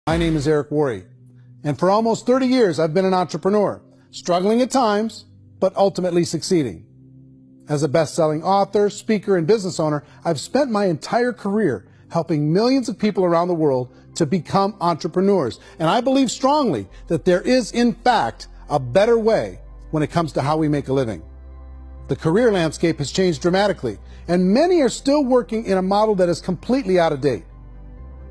My name is Eric Worre, and for almost 30 years I've been an entrepreneur, struggling at times, but ultimately succeeding. As a best-selling author, speaker, and business owner, I've spent my entire career helping millions of people around the world to become entrepreneurs. And I believe strongly that there is, in fact, a better way when it comes to how we make a living. The career landscape has changed dramatically, and many are still working in a model that is completely out of date.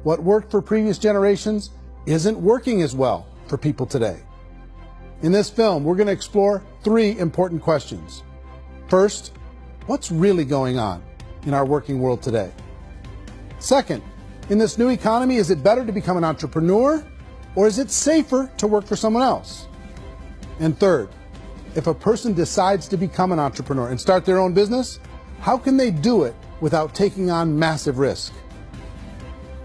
What worked for previous generations isn't working as well for people today. In this film, we're going to explore three important questions. First, what's really going on in our working world today? Second, in this new economy, is it better to become an entrepreneur, or is it safer to work for someone else? And third, if a person decides to become an entrepreneur and start their own business, how can they do it without taking on massive risk?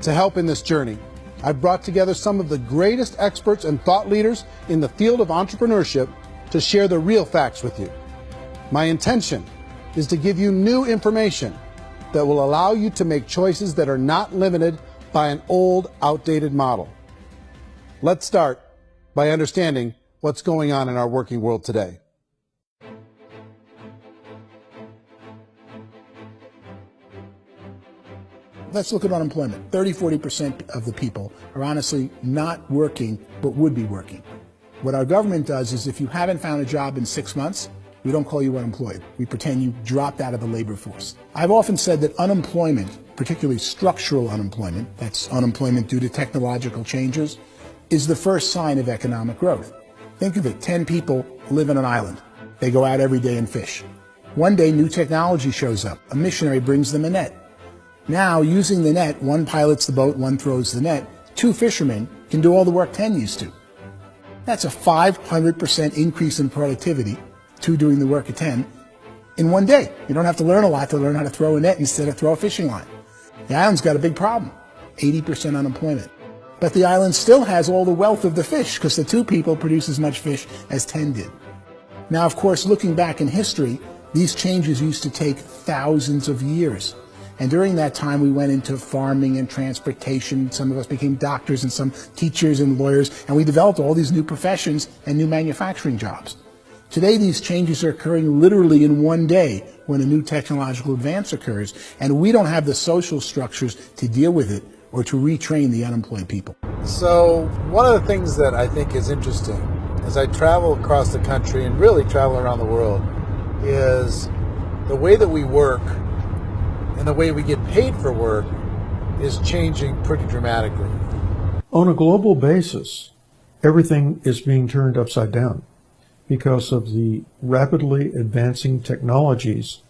To help in this journey, I've brought together some of the greatest experts and thought leaders in the field of entrepreneurship to share the real facts with you. My intention is to give you new information that will allow you to make choices that are not limited by an old, outdated model. Let's start by understanding what's going on in our working world today. Let's look at unemployment. 30–40% of the people are honestly not working, but would be working. What our government does is if you haven't found a job in 6 months, we don't call you unemployed. We pretend you dropped out of the labor force. I've often said that unemployment, particularly structural unemployment, that's unemployment due to technological changes, is the first sign of economic growth. Think of it, 10 people live on an island. They go out every day and fish. One day, new technology shows up. A missionary brings them a net. Now, using the net, one pilots the boat, one throws the net. 2 fishermen can do all the work 10 used to. That's a 500% increase in productivity, 2 doing the work of 10, in one day. You don't have to learn a lot to learn how to throw a net instead of throw a fishing line. The island's got a big problem, 80% unemployment. But the island still has all the wealth of the fish because the 2 people produce as much fish as 10 did. Now, of course, looking back in history, these changes used to take thousands of years. And during that time, we went into farming and transportation. Some of us became doctors and some teachers and lawyers, and we developed all these new professions and new manufacturing jobs. Today, these changes are occurring literally in one day when a new technological advance occurs, and we don't have the social structures to deal with it or to retrain the unemployed people. So one of the things that I think is interesting as I travel across the country and really travel around the world is the way that we work and the way we get paid for work is changing pretty dramatically. On a global basis, everything is being turned upside down because of the rapidly advancing technologies.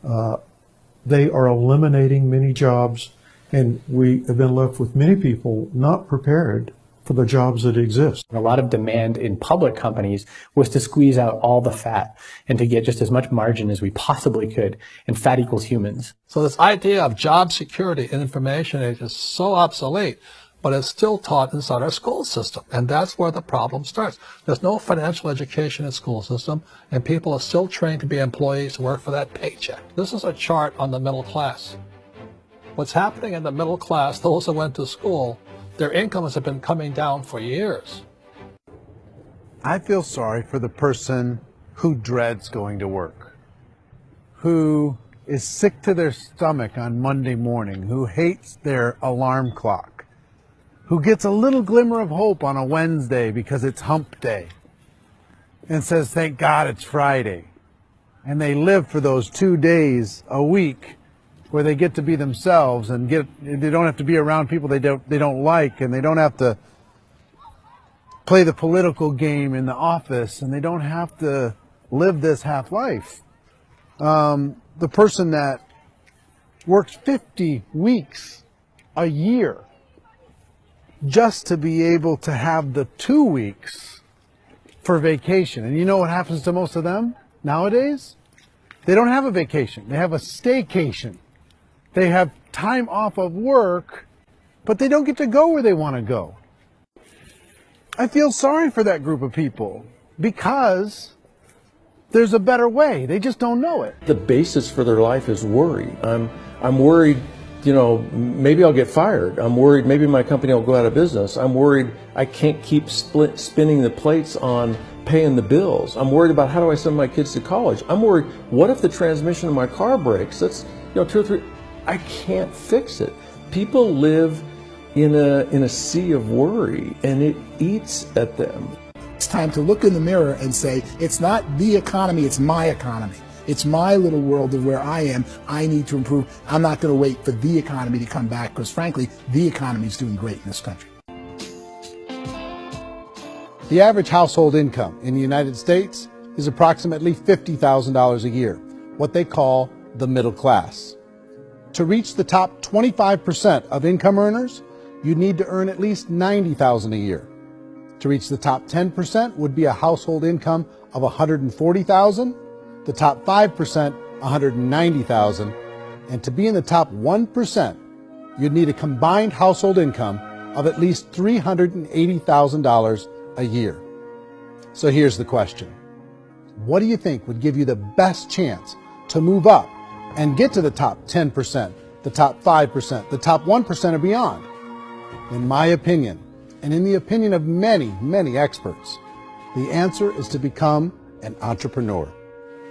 They are eliminating many jobs, and we have been left with many people not prepared for the jobs that exist. A lot of demand in public companies was to squeeze out all the fat and to get just as much margin as we possibly could, and fat equals humans. So this idea of job security in information age is so obsolete, but it's still taught inside our school system, and that's where the problem starts. There's no financial education in school system, and people are still trained to be employees to work for that paycheck. This is a chart on the middle class. What's happening in the middle class, those who went to school, their incomes have been coming down for years. I feel sorry for the person who dreads going to work, who is sick to their stomach on Monday morning, who hates their alarm clock, who gets a little glimmer of hope on a Wednesday because it's hump day and says, thank God it's Friday. And they live for those 2 days a week where they get to be themselves and they don't have to be around people they don't like, and they don't have to play the political game in the office, and they don't have to live this half life. The person that works 50 weeks a year just to be able to have the 2 weeks for vacation. And you know what happens to most of them nowadays? They don't have a vacation. They have a staycation. They have time off of work, but they don't get to go where they want to go. I feel sorry for that group of people because there's a better way. They just don't know it. The basis for their life is worry. I'm worried you know, maybe I'll get fired. I'm worried maybe my company will go out of business. I'm worried I can't keep spinning the plates on paying the bills. I'm worried about how do I send my kids to college. I'm worried, what if the transmission of my car breaks? That's, you know, 2 or 3, I can't fix it. People live in a sea of worry, and it eats at them. It's time to look in the mirror and say, it's not the economy, it's my economy. It's my little world of where I am. I need to improve. I'm not going to wait for the economy to come back, because frankly, the economy is doing great in this country. The average household income in the United States is approximately $50,000 a year, what they call the middle class. To reach the top 25% of income earners, you need to earn at least $90,000 a year. To reach the top 10% would be a household income of $140,000, the top 5%, $190,000, and to be in the top 1%, you'd need a combined household income of at least $380,000 a year. So here's the question. What do you think would give you the best chance to move up and get to the top 10%, the top 5%, the top 1% or beyond? In my opinion, and in the opinion of many, many experts, the answer is to become an entrepreneur,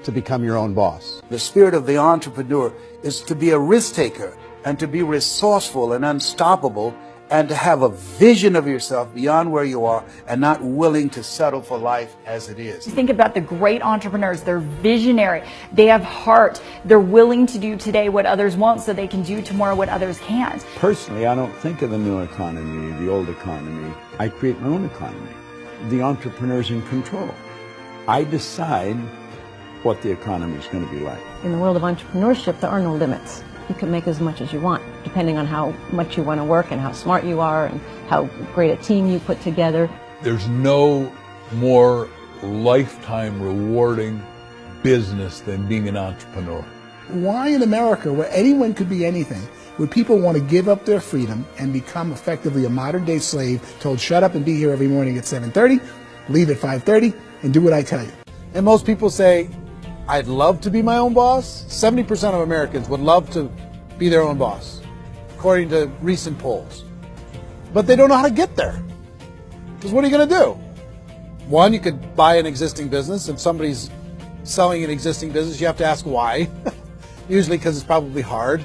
to become your own boss. The spirit of the entrepreneur is to be a risk taker and to be resourceful and unstoppable, and to have a vision of yourself beyond where you are and not willing to settle for life as it is. Think about the great entrepreneurs. They're visionary. They have heart. They're willing to do today what others won't so they can do tomorrow what others can't. Personally, I don't think of the new economy, the old economy. I create my own economy. The entrepreneur's in control. I decide what the economy is going to be like. In the world of entrepreneurship, there are no limits. You can make as much as you want, depending on how much you want to work and how smart you are and how great a team you put together. There's no more lifetime rewarding business than being an entrepreneur. Why in America, where anyone could be anything, would people want to give up their freedom and become effectively a modern-day slave, told shut up and be here every morning at 7:30, leave at 5:30, and do what I tell you? And most people say, I'd love to be my own boss. 70% of Americans would love to be their own boss, according to recent polls. But they don't know how to get there. Because what are you going to do? One, you could buy an existing business. If somebody's selling an existing business, you have to ask why. Usually because it's probably hard.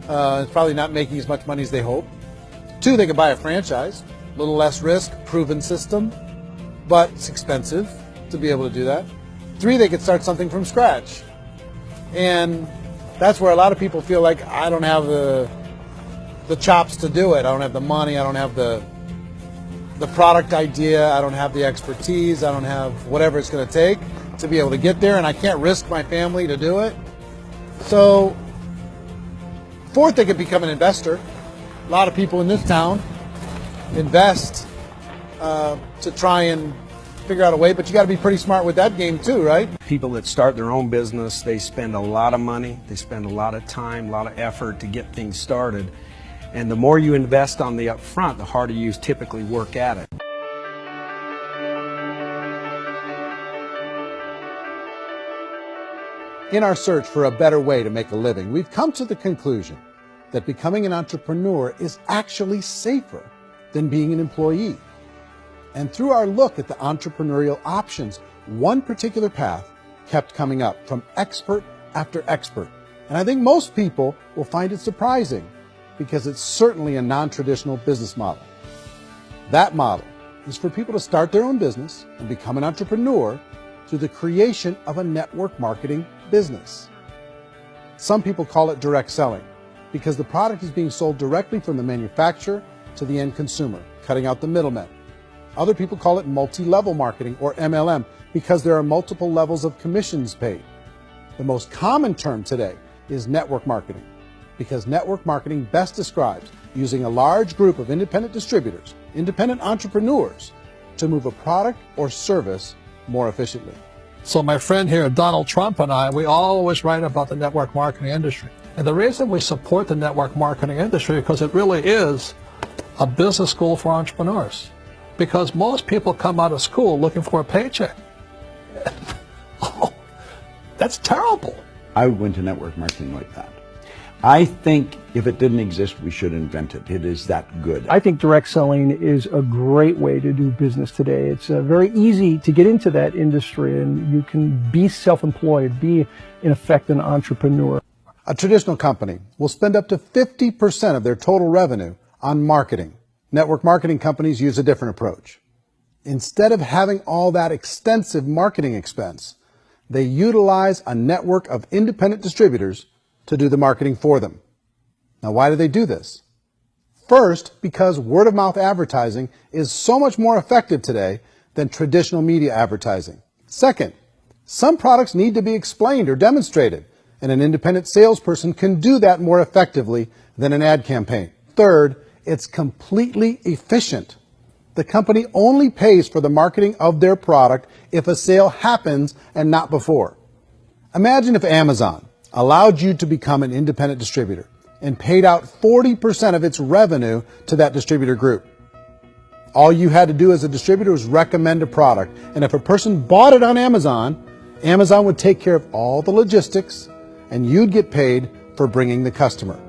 It's probably not making as much money as they hope. Two, they could buy a franchise. A little less risk, proven system, but it's expensive to be able to do that. Three, they could start something from scratch. And that's where a lot of people feel like, I don't have the chops to do it. I don't have the money. I don't have the product idea. I don't have the expertise. I don't have whatever it's going to take to be able to get there, and I can't risk my family to do it. So, fourth, they could become an investor. A lot of people in this town invest to try and figure out a way, but you got to be pretty smart with that game too, right? People that start their own business, they spend a lot of money, they spend a lot of time, a lot of effort to get things started. And the more you invest on the upfront, the harder you typically work at it. In our search for a better way to make a living, we've come to the conclusion that becoming an entrepreneur is actually safer than being an employee. And through our look at the entrepreneurial options, one particular path kept coming up from expert after expert. And I think most people will find it surprising because it's certainly a non-traditional business model. That model is for people to start their own business and become an entrepreneur through the creation of a network marketing business. Some people call it direct selling because the product is being sold directly from the manufacturer to the end consumer, cutting out the middlemen. Other people call it multi-level marketing, or MLM, because there are multiple levels of commissions paid. The most common term today is network marketing, because network marketing best describes using a large group of independent distributors, independent entrepreneurs, to move a product or service more efficiently. So my friend here, Donald Trump, and I, we always write about the network marketing industry. And the reason we support the network marketing industry is because it really is a business school for entrepreneurs. Because most people come out of school looking for a paycheck. Oh, that's terrible. I went to network marketing like that. I think If it didn't exist, we should invent it. It is that good. I think direct selling is a great way to do business today. It's very easy to get into that industry, and you can be self-employed, be, in effect, an entrepreneur. A traditional company will spend up to 50% of their total revenue on marketing. Network marketing companies use a different approach. Instead of having all that extensive marketing expense, they utilize a network of independent distributors to do the marketing for them. Now, why do they do this? First, because word-of-mouth advertising is so much more effective today than traditional media advertising. Second, some products need to be explained or demonstrated, and an independent salesperson can do that more effectively than an ad campaign. Third, it's completely efficient. The company only pays for the marketing of their product if a sale happens and not before. Imagine if Amazon allowed you to become an independent distributor and paid out 40% of its revenue to that distributor group. All you had to do as a distributor was recommend a product, and if a person bought it on Amazon, Amazon would take care of all the logistics, and you'd get paid for bringing the customer.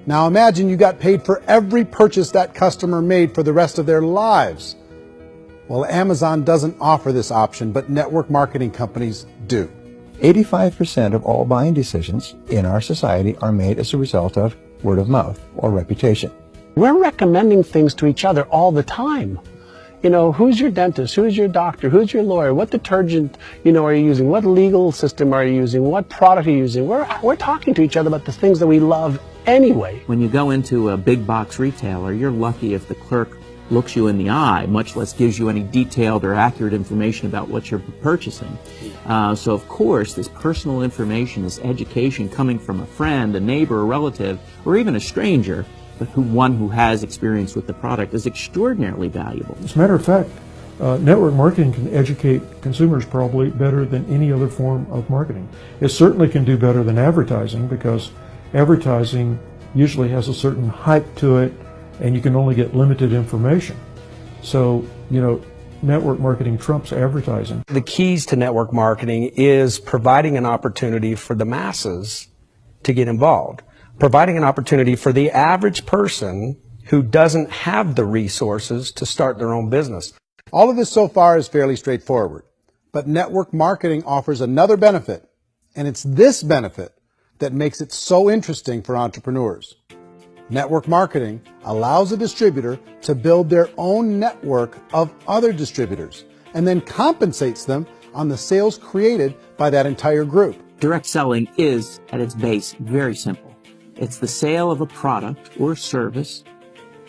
Now imagine you got paid for every purchase that customer made for the rest of their lives. Well, Amazon doesn't offer this option, but network marketing companies do. 85% of all buying decisions in our society are made as a result of word of mouth or reputation. We're recommending things to each other all the time. You know, who's your dentist? Who's your doctor? Who's your lawyer? What detergent, are you using? What legal system are you using? What product are you using? We're talking to each other about the things that we love anyway. When you go into a big box retailer, you're lucky if the clerk looks you in the eye, much less gives you any detailed or accurate information about what you're purchasing. So of course, this personal information, this education coming from a friend, a neighbor, a relative, or even a stranger, but one who has experience with the product is extraordinarily valuable. As a matter of fact, network marketing can educate consumers probably better than any other form of marketing. It certainly can do better than advertising, because advertising usually has a certain hype to it, and you can only get limited information. So, network marketing trumps advertising. The keys to network marketing is providing an opportunity for the masses to get involved, providing an opportunity for the average person who doesn't have the resources to start their own business. All of this so far is fairly straightforward, but network marketing offers another benefit, and it's this benefit that makes it so interesting for entrepreneurs. Network marketing allows a distributor to build their own network of other distributors and then compensates them on the sales created by that entire group. Direct selling is, at its base, very simple. It's the sale of a product or service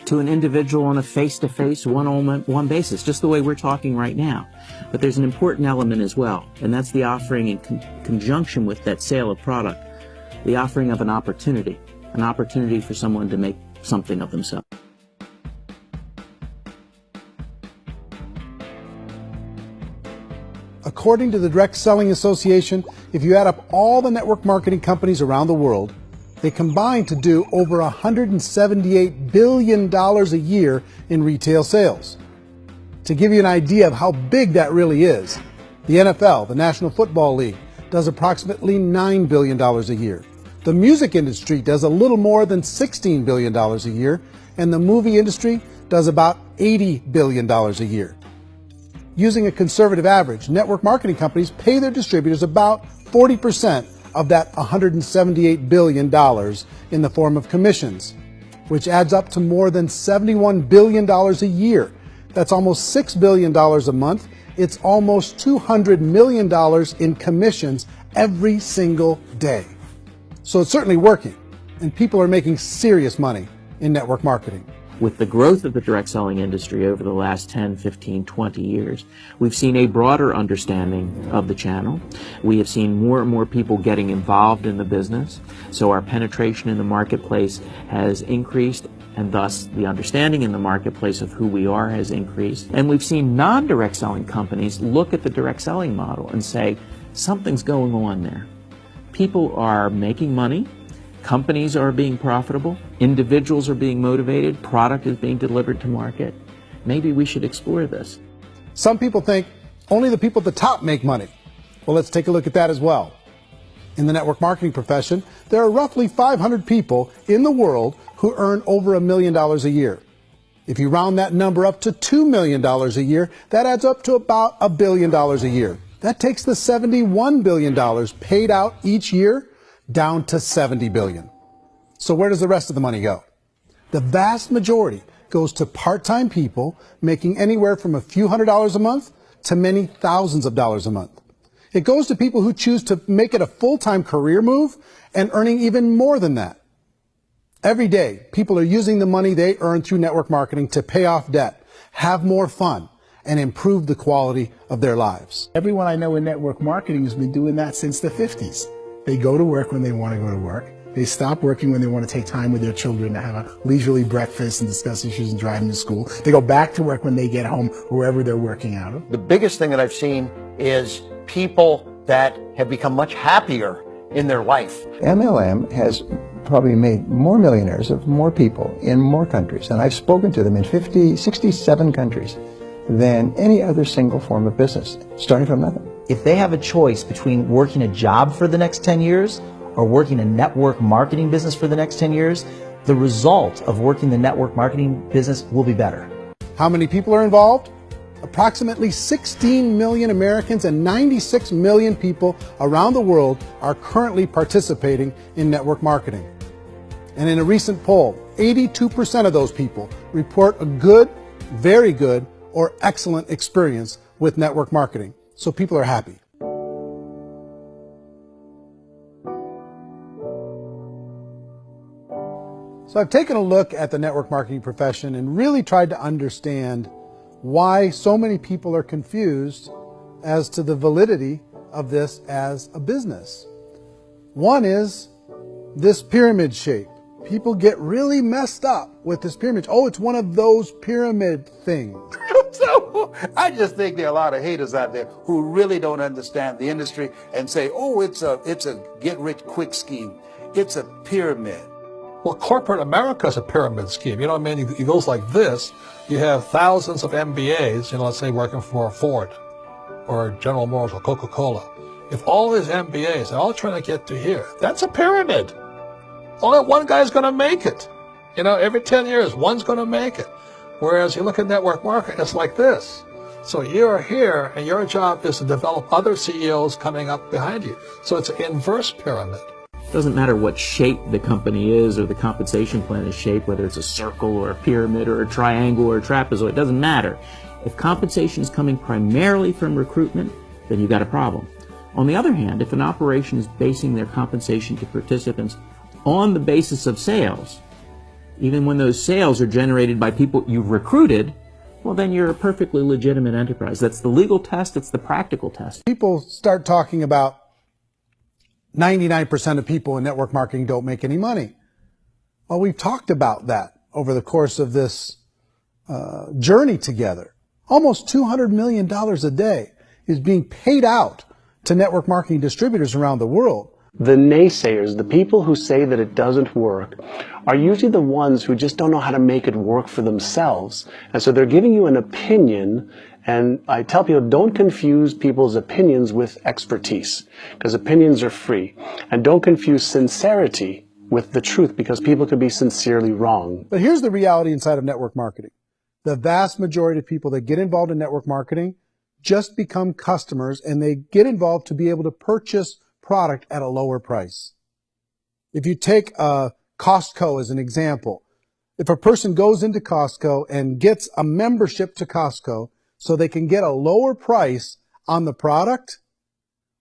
to an individual on a face-to-face, one-on-one basis, just the way we're talking right now. But there's an important element as well, and that's the offering in conjunction with that sale of product, the offering of an opportunity for someone to make something of themselves. According to the Direct Selling Association, if you add up all the network marketing companies around the world, they combine to do over $178 billion a year in retail sales. To give you an idea of how big that really is, the NFL, the National Football League, does approximately $9 billion a year. The music industry does a little more than $16 billion a year, and the movie industry does about $80 billion a year. Using a conservative average, network marketing companies pay their distributors about 40% of that $178 billion in the form of commissions, which adds up to more than $71 billion a year. That's almost $6 billion a month. It's almost $200 million in commissions every single day. So it's certainly working, and people are making serious money in network marketing. With the growth of the direct selling industry over the last 10, 15, 20 years, we've seen a broader understanding of the channel. We have seen more and more people getting involved in the business, so our penetration in the marketplace has increased, and thus the understanding in the marketplace of who we are has increased. And we've seen non-direct selling companies look at the direct selling model and say, something's going on there. People are making money, companies are being profitable, individuals are being motivated, product is being delivered to market. Maybe we should explore this. Some people think only the people at the top make money. Well, let's take a look at that as well. In the network marketing profession, there are roughly 500 people in the world who earn over $1 million a year. If you round that number up to $2 million a year, that adds up to about $1 billion a year. That takes the $71 billion paid out each year down to $70 billion. So where does the rest of the money go? The vast majority goes to part-time people making anywhere from a few $100s a month to many thousands of dollars a month. It goes to people who choose to make it a full-time career move and earning even more than that. Every day, people are using the money they earn through network marketing to pay off debt, have more fun, and improve the quality of their lives. Everyone I know in network marketing has been doing that since the 50s. They go to work when they want to go to work. They stop working when they want to take time with their children to have a leisurely breakfast and discuss issues and drive them to school. They go back to work when they get home, wherever they're working out of. The biggest thing that I've seen is people that have become much happier in their life. MLM has probably made more millionaires of more people in more countries, and I've spoken to them in 67 countries, than any other single form of business, starting from nothing. If they have a choice between working a job for the next 10 years or working a network marketing business for the next 10 years, the result of working the network marketing business will be better. How many people are involved? Approximately 16 million Americans and 96 million people around the world are currently participating in network marketing. And in a recent poll, 82% of those people report a good, very good, or excellent experience with network marketing. So people are happy. So I've taken a look at the network marketing profession and really tried to understand why so many people are confused as to the validity of this as a business. One is this pyramid shape. People get really messed up with this pyramid. Oh, it's one of those pyramid things. So I just think there are a lot of haters out there who really don't understand the industry and say, oh, it's a get-rich-quick scheme. It's a pyramid. Well, corporate America is a pyramid scheme. You know what I mean? It goes like this. You have thousands of MBAs, let's say working for Ford or General Motors or Coca-Cola. If all these MBAs are all trying to get to here, that's a pyramid. Only one guy's going to make it. Every 10 years, one's going to make it. Whereas you look at network marketing, it's like this. So you're here, and your job is to develop other CEOs coming up behind you. So it's an inverse pyramid. It doesn't matter what shape the company is or the compensation plan is shaped, whether it's a circle or a pyramid or a triangle or a trapezoid, it doesn't matter. If compensation is coming primarily from recruitment, then you've got a problem. On the other hand, if an operation is basing their compensation to participants on the basis of sales, even when those sales are generated by people you've recruited, well, then you're a perfectly legitimate enterprise. That's the legal test, it's the practical test. People start talking about 99% of people in network marketing don't make any money. Well, we've talked about that over the course of this journey together. Almost $200 million a day is being paid out to network marketing distributors around the world. The naysayers, the people who say that it doesn't work, are usually the ones who just don't know how to make it work for themselves. And so they're giving you an opinion, and I tell people, don't confuse people's opinions with expertise, because opinions are free. And don't confuse sincerity with the truth, because people could be sincerely wrong. But here's the reality inside of network marketing. The vast majority of people that get involved in network marketing just become customers, and they get involved to be able to purchase product at a lower price. If you take Costco as an example, if a person goes into Costco and gets a membership to Costco so they can get a lower price on the product,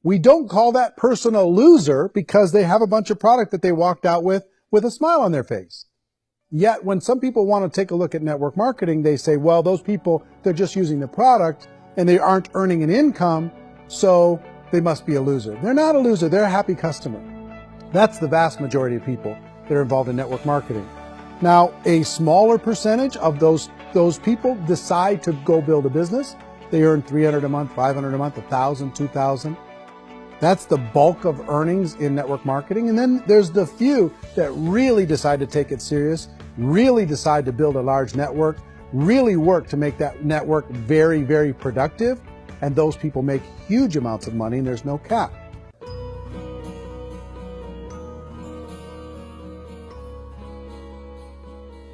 we don't call that person a loser because they have a bunch of product that they walked out with a smile on their face. Yet when some people want to take a look at network marketing, they say, well, those people, they're just using the product and they aren't earning an income, so they must be a loser. They're not a loser, they're a happy customer. That's the vast majority of people that are involved in network marketing. Now, a smaller percentage of those people decide to go build a business. They earn $300 a month, $500 a month, $1,000, $2,000. That's the bulk of earnings in network marketing. And then there's the few that really decide to take it serious, really decide to build a large network, really work to make that network very, very productive. And those people make huge amounts of money, and there's no cap.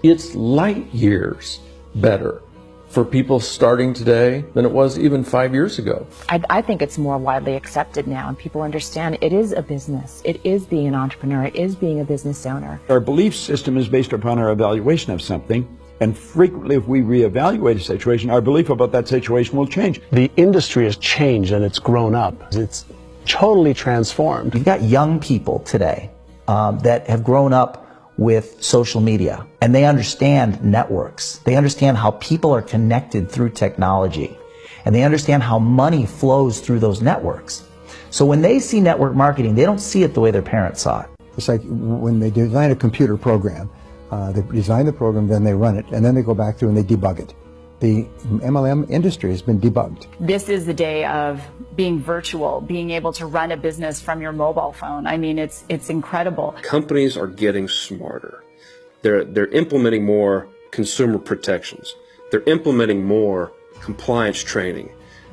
It's light years better for people starting today than it was even 5 years ago. I think it's more widely accepted now, and people understand it is a business. It is being an entrepreneur. It is being a business owner. Our belief system is based upon our evaluation of something, and frequently if we reevaluate a situation, our belief about that situation will change. The industry has changed and it's grown up. It's totally transformed. You've got young people today that have grown up with social media, and they understand networks. They understand how people are connected through technology, and they understand how money flows through those networks. So when they see network marketing, they don't see it the way their parents saw it. It's like when they design a computer program, they design the program, then they run it, and then they go back through and they debug it. The MLM industry has been debugged. This is the day of being virtual, being able to run a business from your mobile phone. I mean, it's incredible. Companies are getting smarter. They're implementing more consumer protections. They're implementing more compliance training.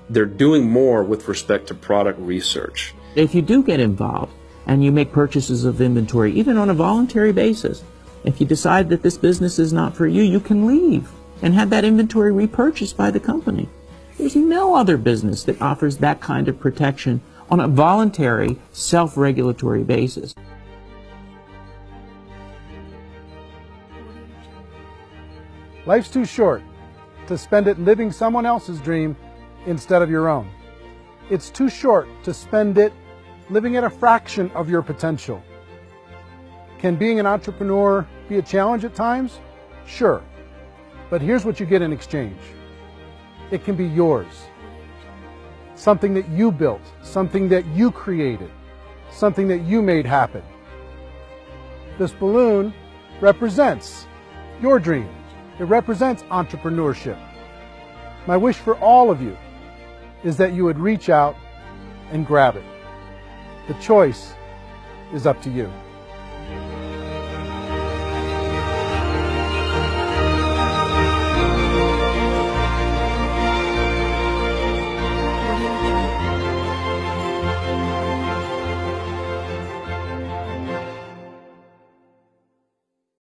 They're doing more with respect to product research. If you do get involved and you make purchases of inventory, even on a voluntary basis, if you decide that this business is not for you, you can leave and have that inventory repurchased by the company. There's no other business that offers that kind of protection on a voluntary, self-regulatory basis. Life's too short to spend it living someone else's dream instead of your own. It's too short to spend it living at a fraction of your potential. Can being an entrepreneur be a challenge at times? Sure. But here's what you get in exchange. It can be yours. Something that you built, something that you created, something that you made happen. This balloon represents your dream. It represents entrepreneurship. My wish for all of you is that you would reach out and grab it. The choice is up to you.